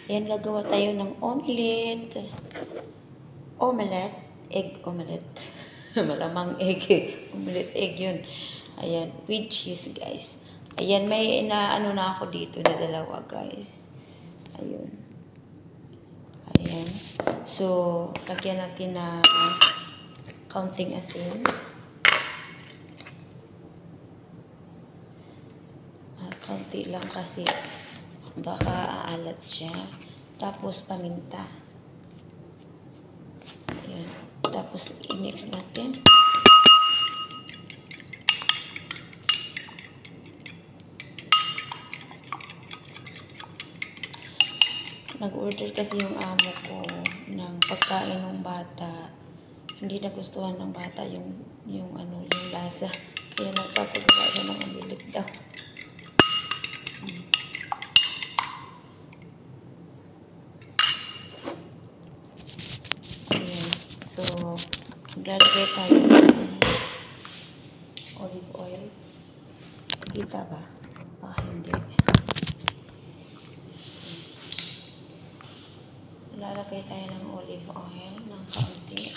Ayan, gagawa tayo ng omelette. Omelette. Egg omelette. Malamang egg. Omelette egg yun. Ayan, with cheese, guys. Ayan, may inaano na ako dito na dalawa, guys. Ayun. Ayan. So, lagyan natin na kaunting asin. Kaunti lang kasi baka aalat siya. Tapos paminta. Ayan. Tapos i-mix natin. Nag-order kasi yung amo ko ng pagkain ng bata. Hindi nagustuhan ng bata yung lasa. Kaya nagpapagawa siya ng omelette daw. Ayan. So, maglalagay tayo ng olive oil. Kita ba? Baka hindi. Lalagay tayo ng olive oil ng kaunti.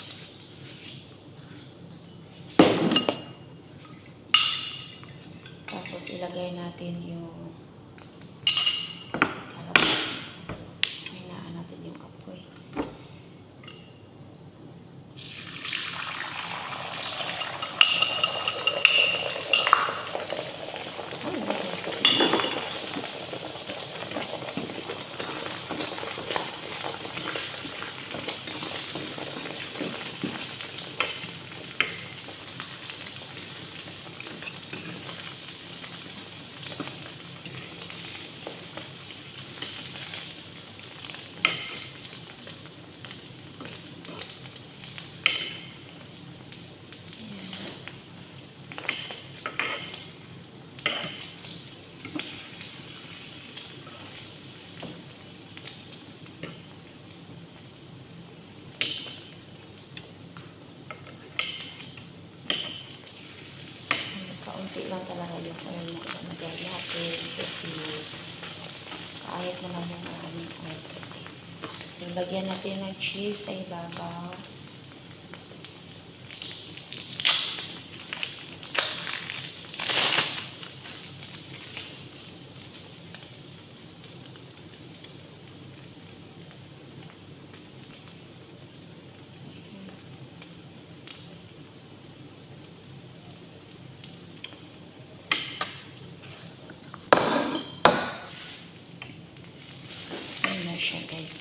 Tapos ilagay natin yung hinaan natin yung apoy. Kaunti lang talaga yung oil na ilalagay natin kasi kahit naman yung maraming oil kasi. So, lagyan natin ng cheese sa ibabaw. Siya, guys.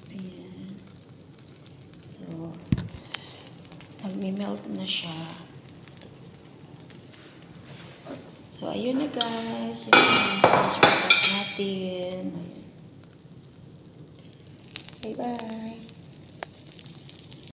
Ayan. So, mag-melt na siya. So, ayun na, guys. Yung finished product natin. Bye-bye.